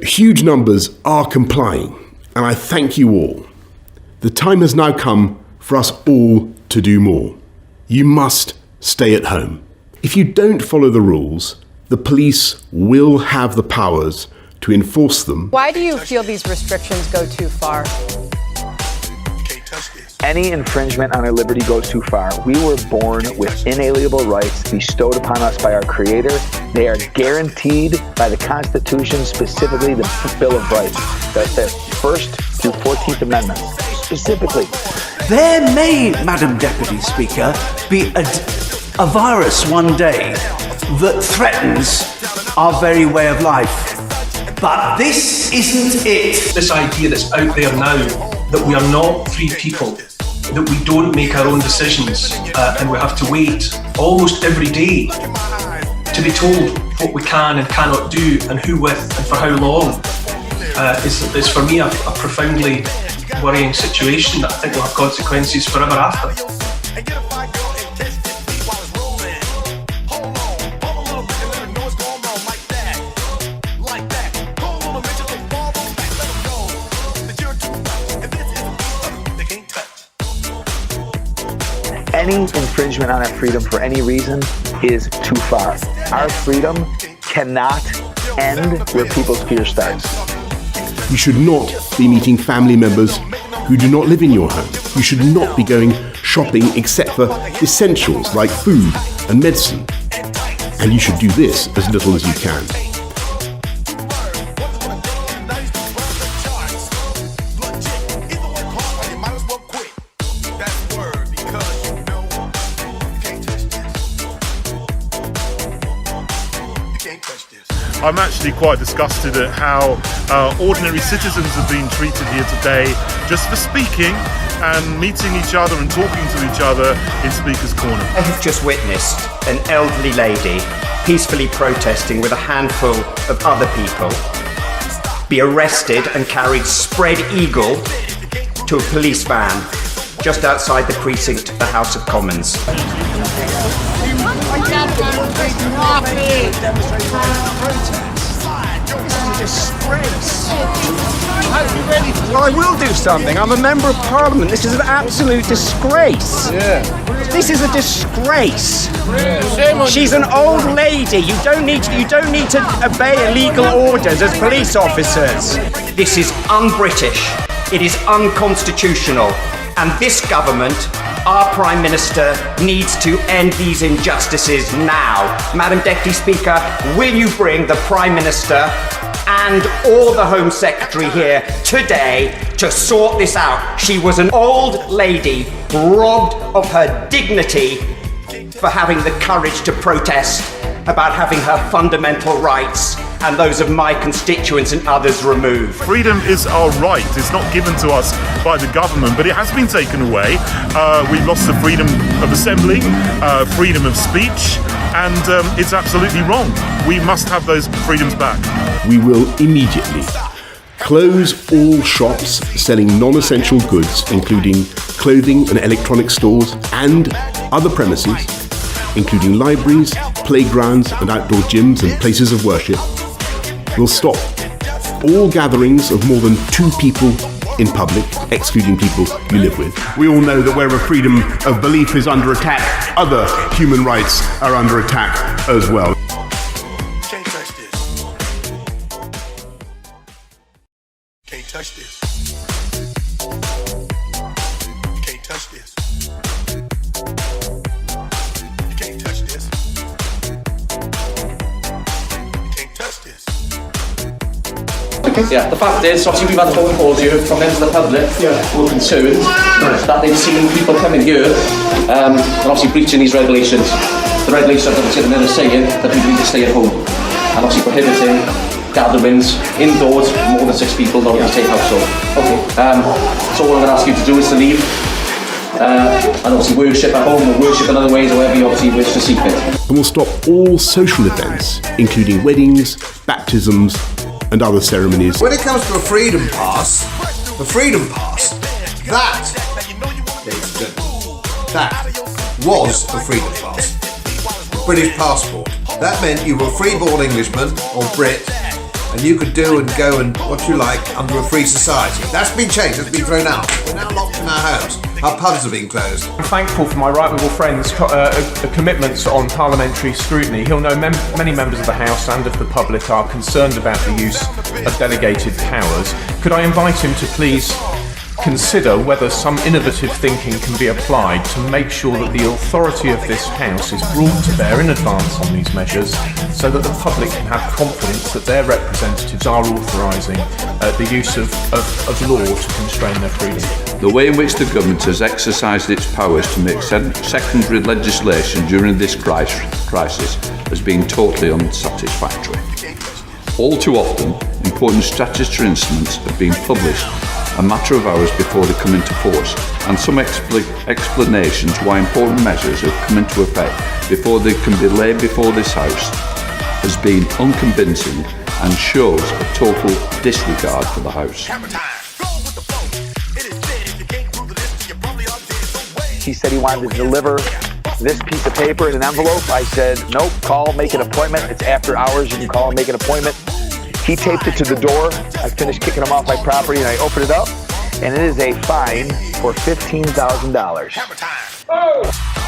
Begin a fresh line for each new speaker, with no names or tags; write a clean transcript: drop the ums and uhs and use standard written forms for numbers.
Huge numbers are complying, and I thank you all. The time has now come for us all to do more. You must stay at home. If you don't follow the rules, the police will have the powers to enforce them.
Why do you feel these restrictions go too far?
Any infringement on our liberty goes too far. We were born with inalienable rights bestowed upon us by our Creator. They are guaranteed by the Constitution, specifically the Bill of Rights, the 1st through 14th Amendments, specifically.
There may, Madam Deputy Speaker, be a virus one day that threatens our very way of life. But this isn't it.
This idea that's out there now, that we are not free people, that we don't make our own decisions, and we have to wait almost every day to be told what we can and cannot do and who with and for how long, is for me a profoundly worrying situation that I think will have consequences forever after.
Any infringement on our freedom for any reason is too far. Our freedom cannot end where people's fear starts.
You should not be meeting family members who do not live in your home. You should not be going shopping except for essentials like food and medicine. And you should do this as little as you can.
I'm actually quite disgusted at how ordinary citizens have been treated here today just for speaking and meeting each other and talking to each other in Speaker's Corner.
I have just witnessed an elderly lady peacefully protesting with a handful of other people be arrested and carried spread eagle to a police van just outside the precinct of the House of Commons.
Well, I will do something. I'm a member of Parliament. This is an absolute disgrace. This is a disgrace. She's an old lady. You don't need to obey illegal orders as police officers.
This is un-British. It is unconstitutional. And this government, our Prime Minister, needs to end these injustices now. Madam Deputy Speaker, will you bring the Prime Minister and or the Home Secretary here today to sort this out? She was an old lady robbed of her dignity for having the courage to protest about having her fundamental rights and those of my constituents and others removed.
Freedom is our right. It's not given to us by the government, but it has been taken away. We've lost the freedom of assembly, freedom of speech, and it's absolutely wrong. We must have those freedoms back.
We will immediately close all shops selling non-essential goods, including clothing and electronic stores, and other premises, including libraries, playgrounds and outdoor gyms and places of worship. We'll stop all gatherings of more than 2 people in public, excluding people you live with. We all know that wherever freedom of belief is under attack, other human rights are under attack as well.
Can't touch this. Can't touch this. You can't touch this. You can't touch this. You can't touch this.
Yeah, the fact is, obviously we've had phone calls here from members of the public who are concerned that they've seen people coming here and obviously breaching these regulations. The regulations are obviously they're saying that people need to stay at home and obviously prohibiting gatherings indoors, more than 6 people, not in the same household. Okay. So what I'm going to ask you to do is to leave and obviously worship at home or worship in other ways, however you obviously wish to see fit.
And we'll stop all social events, including weddings, baptisms, and other ceremonies.
When it comes to a freedom pass, that, that was a freedom pass. British passport. That meant you were a free-born Englishman or Brit and you could do and go and what you like under a free society. That's been changed, that's been thrown out. We're now locked in our house. Our pubs have been closed.
I'm thankful for my right-wing friend's commitments on parliamentary scrutiny. He'll know many members of the House and of the public are concerned about the use of delegated powers. Could I invite him to please consider whether some innovative thinking can be applied to make sure that the authority of this House is brought to bear in advance on these measures so that the public can have confidence that their representatives are authorising the use of law to constrain their freedom.
The way in which the government has exercised its powers to make secondary legislation during this crisis has been totally unsatisfactory. All too often, important statutory instruments have been published a matter of hours before they come into force, and some explanations why important measures have come into effect before they can be laid before this House has been unconvincing and shows a total disregard for the House.
He said he wanted to deliver this piece of paper in an envelope. I said, nope, call, make an appointment. It's after hours, you can call and make an appointment. He taped it to the door. I finished kicking him off my property and I opened it up, and it is a fine for $15,000.